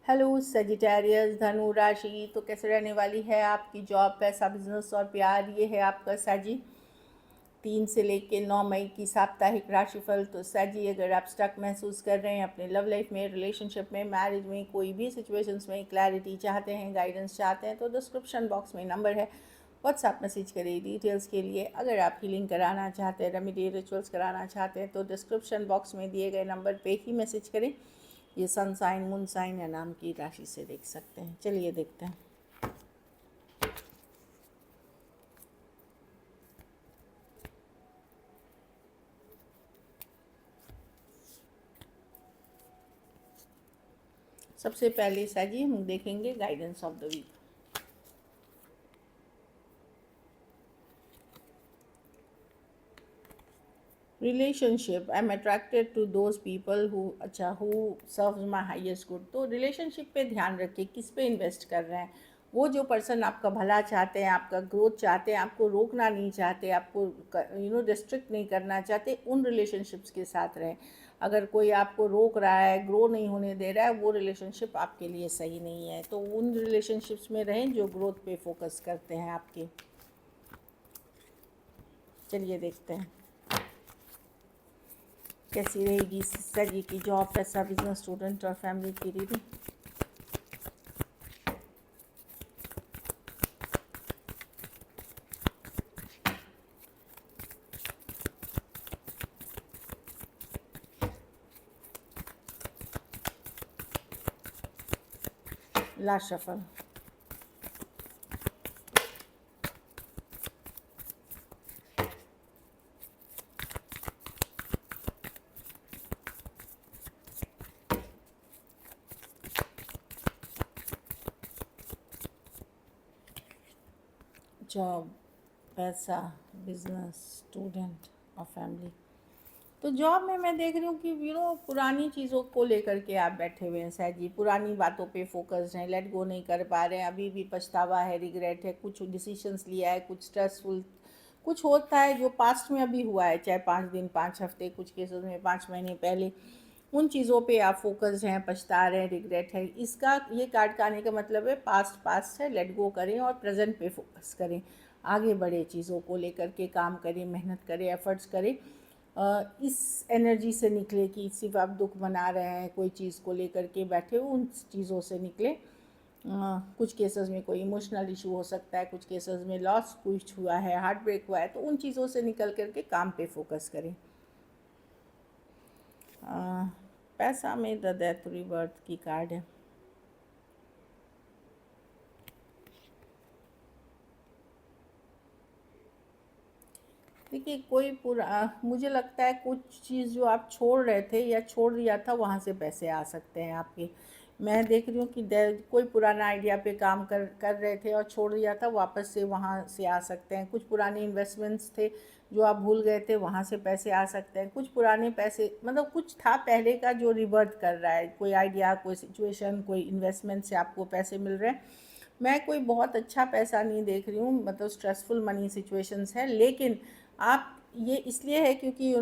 Hello Sagittarius धनु राशि। तो कैसे रहने वाली है आपकी जॉब, पैसा, बिजनेस और प्यार। ये है आपका साजी 3 से लेके 9 मई की साप्ताहिक राशिफल। तो साजी, अगर आप स्टक महसूस कर रहे हैं अपने लव लाइफ में, रिलेशनशिप में, मैरिज में, कोई भी सिचुएशंस में क्लैरिटी चाहते हैं, गाइडेंस चाहते हैं, तो डिस्क्रिप्शन बॉक्स में नंबर है, व्हाट्सएप मैसेज करिए डिटेल्स के लिए। अगर आप हीलिंग कराना चाहते हैं, रेमेडी रिचुअल्स कराना चाहते हैं, तो डिस्क्रिप्शन बॉक्स में दिए गए नंबर पे ही मैसेज करें। ये सन साइन, मून साइन या नाम की राशि से देख सकते हैं। चलिए देखते हैं। सबसे पहले साजी हम देखेंगे guidance of the week. Relationship, I am attracted to those people who serves my highest good. तो रिलेशनशिप पे ध्यान रखिए, किस पे इन्वेस्ट कर रहे हैं। वो जो पर्सन आपका भला चाहते हैं, आपका ग्रोथ चाहते हैं, आपको रोकना नहीं चाहते, आपको रिस्ट्रिक्ट नहीं करना चाहते, उन रिलेशनशिप्स के साथ रहें। अगर कोई आपको रोक रहा है, ग्रो नहीं होने दे रहा है, वो रिलेशनशिप आपके लिए सही नहीं है। तो उन रिलेशनशिप्स में रहें जो ग्रोथ पे फोकस करते हैं आपके। चलिए देखते हैं कैसी रहेगी सजी की जॉब, पैसा, बिजनेस, स्टूडेंट और फैमिली की रीडिंग। Last shuffle. जॉब, पैसा, बिजनेस, स्टूडेंट और फैमिली। तो जॉब में मैं देख रही हूँ कि पुरानी चीज़ों को लेकर के आप बैठे हुए हैं शायद जी, पुरानी बातों पे फोकस्ड हैं, लेट गो नहीं कर पा रहे हैं, अभी भी पछतावा है, रिग्रेट है, कुछ डिसीशंस लिया है, कुछ स्ट्रेसफुल कुछ होता है जो पास्ट में अभी हुआ है, चाहे 5 दिन, 5 हफ्ते, कुछ केसेस में 5 महीने पहले। उन चीज़ों पे आप फोकस्ड हैं, पछता रहे हैं, रिग्रेट है। इसका ये कार्ड का आने का मतलब है पास्ट पास्ट है, लेट गो करें और प्रेजेंट पे फोकस करें। आगे बढ़े, चीज़ों को लेकर के काम करें, मेहनत करें, एफर्ट्स करें। इस एनर्जी से निकले कि सिर्फ आप दुख मना रहे हैं, कोई चीज़ को लेकर के बैठे हो, उन चीज़ों से निकले। कुछ केसेस में कोई इमोशनल इशू हो सकता है, कुछ केसेस में लॉस कुछ हुआ है, हार्ट ब्रेक हुआ है, तो उन चीज़ों से निकल करके काम पे फोकस करें। पैसा में द डेथ रिबर्थ की कार्ड है। देखिए, कोई मुझे लगता है कुछ चीज़ जो आप छोड़ रहे थे या छोड़ दिया था, वहाँ से पैसे आ सकते हैं आपके। मैं देख रही हूँ कि कोई पुराना आइडिया पे काम कर रहे थे और छोड़ दिया था, वापस से वहाँ से आ सकते हैं। कुछ पुराने इन्वेस्टमेंट्स थे जो आप भूल गए थे, वहाँ से पैसे आ सकते हैं। कुछ पुराने पैसे, मतलब कुछ था पहले का जो रिवर्ट कर रहा है, कोई आइडिया, कोई सिचुएशन, कोई इन्वेस्टमेंट से आपको पैसे मिल रहे हैं। मैं कोई बहुत अच्छा पैसा नहीं देख रही हूँ, मतलब स्ट्रेसफुल मनी सिचुएशंस है। लेकिन आप, ये इसलिए है क्योंकि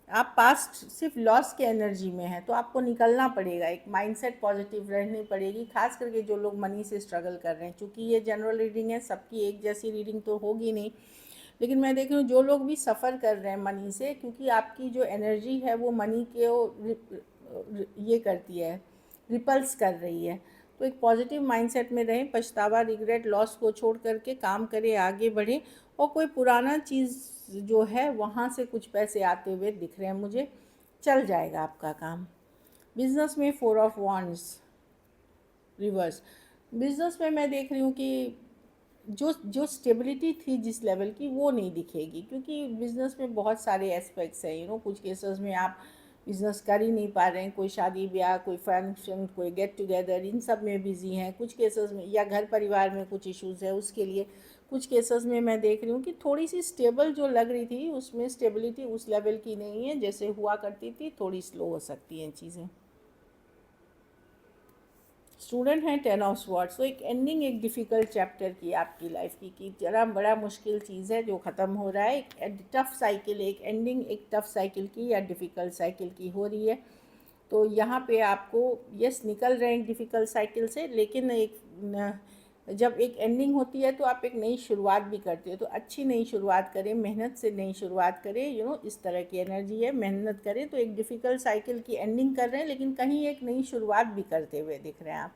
आप पास्ट सिर्फ लॉस के एनर्जी में है, तो आपको निकलना पड़ेगा। एक माइंडसेट पॉजिटिव रहनी पड़ेगी, खास करके जो लोग मनी से स्ट्रगल कर रहे हैं। क्योंकि ये जनरल रीडिंग है, सबकी एक जैसी रीडिंग तो होगी नहीं। लेकिन मैं देख रही हूँ जो लोग भी सफ़र कर रहे हैं मनी से, क्योंकि आपकी जो एनर्जी है वो मनी के ये करती है, रिपल्स कर रही है। तो एक पॉजिटिव माइंडसेट में रहें, पछतावा, रिग्रेट, लॉस को छोड़ करके काम करें, आगे बढ़ें। और कोई पुराना चीज़ जो है वहाँ से कुछ पैसे आते हुए दिख रहे हैं मुझे, चल जाएगा आपका काम। बिजनेस में 4 ऑफ वांड्स रिवर्स। बिजनेस में मैं देख रही हूँ कि जो जो स्टेबिलिटी थी जिस लेवल की, वो नहीं दिखेगी, क्योंकि बिज़नेस में बहुत सारे एस्पेक्ट्स हैं। कुछ केसेस में आप बिज़नेस कर ही नहीं पा रहे हैं, कोई शादी ब्याह, कोई फंक्शन, कोई गेट टुगेदर, इन सब में बिज़ी हैं। कुछ केसेस में या घर परिवार में कुछ इश्यूज़ है, उसके लिए। कुछ केसेस में मैं देख रही हूँ कि थोड़ी सी स्टेबल जो लग रही थी, उसमें स्टेबिलिटी उस लेवल की नहीं है जैसे हुआ करती थी, थोड़ी स्लो हो सकती हैं चीज़ें। स्टूडेंट हैं 10 ऑफ स्वॉर्ड्स। तो एक एंडिंग, एक डिफ़िकल्ट चैप्टर की आपकी लाइफ की, कि जरा बड़ा मुश्किल चीज़ है जो ख़त्म हो रहा है। एक टफ़ साइकिल, एक एंडिंग एक टफ़ साइकिल की या डिफ़िकल्ट साइकिल की हो रही है। तो यहाँ पे आपको यस निकल रहे हैं डिफ़िकल्ट साइकिल से, लेकिन जब एक एंडिंग होती है तो आप एक नई शुरुआत भी करते हो। तो अच्छी नई शुरुआत करें, मेहनत से नई शुरुआत करें, इस तरह की एनर्जी है, मेहनत करें। तो एक डिफ़िकल्ट साइकिल की एंडिंग कर रहे हैं, लेकिन कहीं एक नई शुरुआत भी करते हुए दिख रहे हैं आप।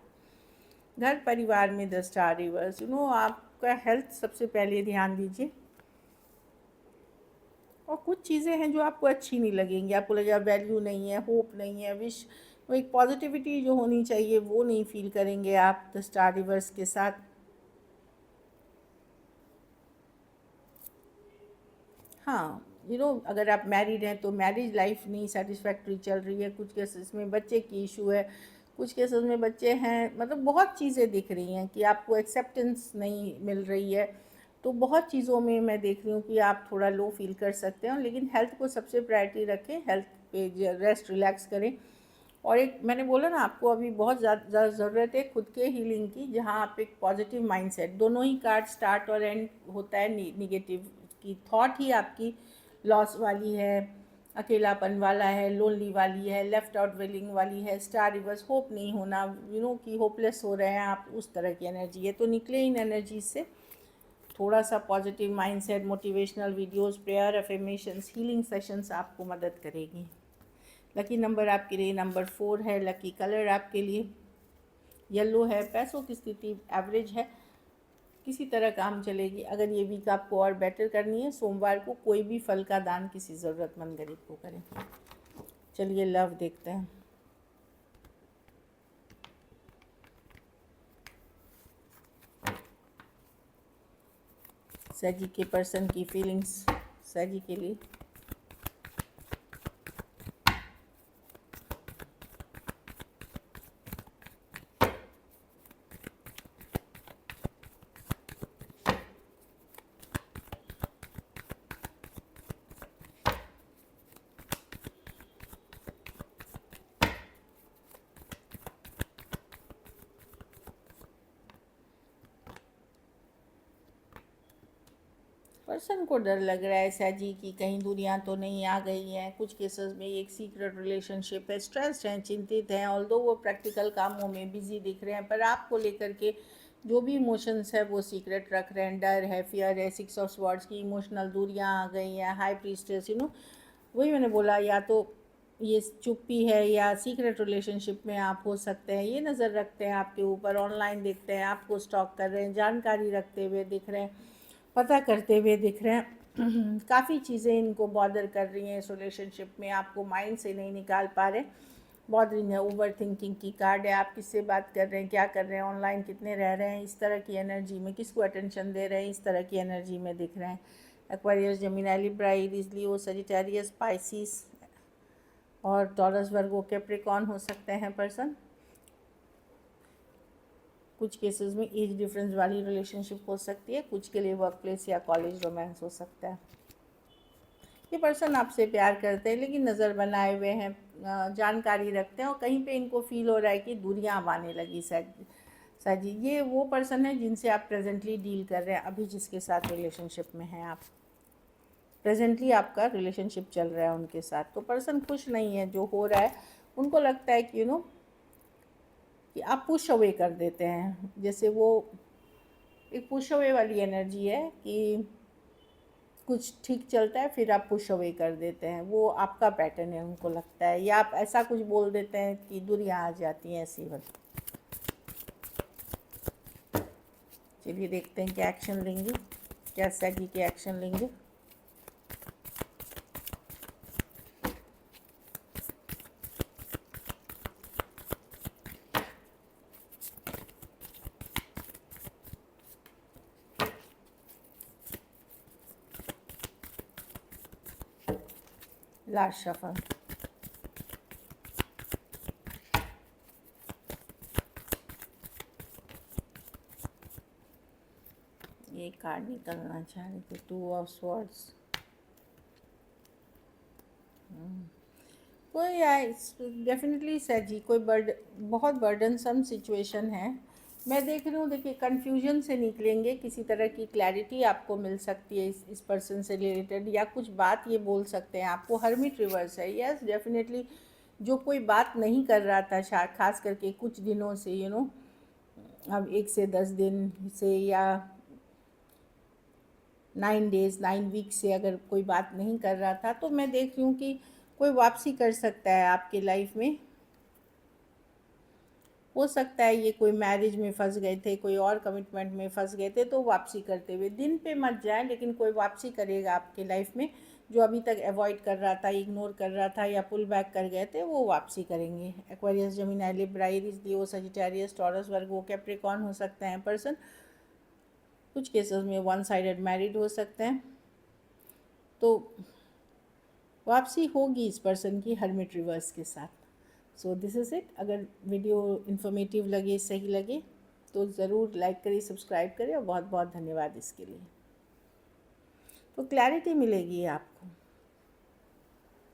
घर परिवार में 10 स्टार रिवर्स, आपका हेल्थ सबसे पहले ध्यान दीजिए। और कुछ चीज़ें हैं जो आपको अच्छी नहीं लगेंगी, आपको लगेगा वैल्यू नहीं है, होप नहीं है, विश, वो एक पॉजिटिविटी जो होनी चाहिए वो नहीं फील करेंगे आप 10 स्टार रिवर्स के साथ। हाँ, अगर आप मैरिड हैं तो मैरिज लाइफ नहीं सेटिस्फैक्ट्री चल रही है, कुछ केसेस में बच्चे की इशू है, कुछ केसेस में बच्चे हैं, मतलब बहुत चीज़ें दिख रही हैं कि आपको एक्सेप्टेंस नहीं मिल रही है। तो बहुत चीज़ों में मैं देख रही हूँ कि आप थोड़ा लो फील कर सकते हैं, लेकिन हेल्थ को सबसे प्रायोरिटी रखें, हेल्थ पे रेस्ट रिलैक्स करें। और एक मैंने बोला ना, आपको अभी बहुत ज़्यादा ज़रूरत है खुद के हीलिंग की, जहाँ आप एक पॉजिटिव माइंडसेट, दोनों ही कार्ड स्टार्ट और एंड होता है निगेटिव की थॉट ही आपकी लॉस वाली है, अकेलापन वाला है, लोनली वाली है, लेफ्ट आउट फीलिंग वाली है, स्टार रिवर्स होप नहीं होना, कि होपलेस हो रहे हैं आप, उस तरह की एनर्जी है। तो निकले इन एनर्जी से थोड़ा सा positive mindset, motivational videos, prayer, affirmations, healing sessions आपको मदद करेगी। लकी नंबर आपके लिए नंबर 4 है। लकी कलर आपके लिए येलो है। पैसों की स्थिति एवरेज है, किसी तरह काम चलेगी। अगर ये वीक आपको और बेटर करनी है, सोमवार को कोई भी फल का दान किसी ज़रूरतमंद गरीब को करें। चलिए लव देखते हैं। सैजी के पर्सन की फीलिंग्स सैजी के लिए। पर्सन को डर लग रहा है सैजी की कहीं दुनिया तो नहीं आ गई हैं। कुछ केसेस में एक सीक्रेट रिलेशनशिप है, स्ट्रेस्ड हैं, चिंतित हैं, ऑल्दो वो प्रैक्टिकल कामों में बिजी दिख रहे हैं, पर आपको लेकर के जो भी इमोशंस है वो सीक्रेट रख रहे हैं। डर है, फियर है, 6 ऑफ स्वॉर्ड्स की इमोशनल दूरियां आ गई हैं, हाई प्रीस्टेस, वही मैंने बोला, या तो ये चुप्पी है या सीक्रेट रिलेशनशिप में आप हो सकते हैं। ये नज़र रखते हैं आपके ऊपर, ऑनलाइन देखते हैं, आपको स्टॉक कर रहे हैं, जानकारी रखते हुए दिख रहे हैं, पता करते हुए दिख रहे हैं। काफ़ी चीज़ें इनको बॉदर कर रही हैं इस रिलेशनशिप में, आपको माइंड से नहीं निकाल पा रहे। बॉदरिंग है, ओवर थिंकिंग की कार्ड है। आप किससे बात कर रहे हैं, क्या कर रहे हैं, ऑनलाइन कितने रह रहे हैं, इस तरह की एनर्जी में किसको अटेंशन दे रहे हैं, इस तरह की एनर्जी में दिख रहे हैं। एक्वेरियस, जेमिनी, लिब्रा, एरीज, लियो, सजिटेरियस, पाइसिस और टॉरस, वर्गो, कैप्रिकॉर्न हो सकते हैं पर्सन। कुछ केसेस में एज डिफरेंस वाली रिलेशनशिप हो सकती है, कुछ के लिए वर्क प्लेस या कॉलेज रोमांस हो सकता है। ये पर्सन आपसे प्यार करते हैं लेकिन नज़र बनाए हुए हैं, जानकारी रखते हैं, और कहीं पे इनको फील हो रहा है कि दूरियां अब आने लगी। शायद ये वो पर्सन है जिनसे आप प्रेजेंटली डील कर रहे हैं, अभी जिसके साथ रिलेशनशिप में हैं आप, प्रेजेंटली आपका रिलेशनशिप चल रहा है उनके साथ। तो पर्सन खुश नहीं है जो हो रहा है, उनको लगता है कि कि आप पुश अवे कर देते हैं, जैसे वो एक पुश अवे वाली एनर्जी है कि कुछ ठीक चलता है फिर आप पुश अवे कर देते हैं, वो आपका पैटर्न है उनको लगता है, या आप ऐसा कुछ बोल देते हैं कि दूरियां आ जाती हैं, ऐसी बात। चलिए देखते हैं क्या एक्शन लेंगे, क्या सैगी के एक्शन लेंगे। Last shuffle. ये कार्ड निकलना चाह रहे थे, 2 ऑफ स्वॉर्ड्स। कोई डेफिनेटली सैजी कोई बहुत बर्डनसम सिचुएशन है। मैं देख रही हूँ, देखिए कन्फ्यूजन से निकलेंगे, किसी तरह की क्लैरिटी आपको मिल सकती है इस पर्सन से रिलेटेड, या कुछ बात ये बोल सकते हैं आपको। हर्मिट रिवर्स है, यस डेफिनेटली जो कोई बात नहीं कर रहा था खास करके कुछ दिनों से, अब 1 से 10 दिन से या 9 डेज़ 9 वीक से अगर कोई बात नहीं कर रहा था, तो मैं देख रही हूँ कि कोई वापसी कर सकता है आपकी लाइफ में। हो सकता है ये कोई मैरिज में फंस गए थे, कोई और कमिटमेंट में फंस गए थे, तो वापसी करते हुए दिन पे मत जाए, लेकिन कोई वापसी करेगा आपके लाइफ में। जो अभी तक अवॉइड कर रहा था, इग्नोर कर रहा था या पुल बैक कर गए थे, वो वापसी करेंगे। एक्वेरियस, जेमिनी, लिब्रा, एरीज, लियो, सजिटेरियस, टॉरस, वर्गो, कैप्रिकॉर्न हो सकते हैं पर्सन। कुछ केसेस में वन साइडेड मैरिड हो सकते हैं। तो वापसी होगी इस पर्सन की हर्मिट रिवर्स के साथ। So this is it. अगर वीडियो इन्फॉर्मेटिव लगे, सही लगे, तो ज़रूर लाइक करिए, सब्सक्राइब करिए, और बहुत बहुत धन्यवाद इसके लिए। तो क्लैरिटी मिलेगी आपको।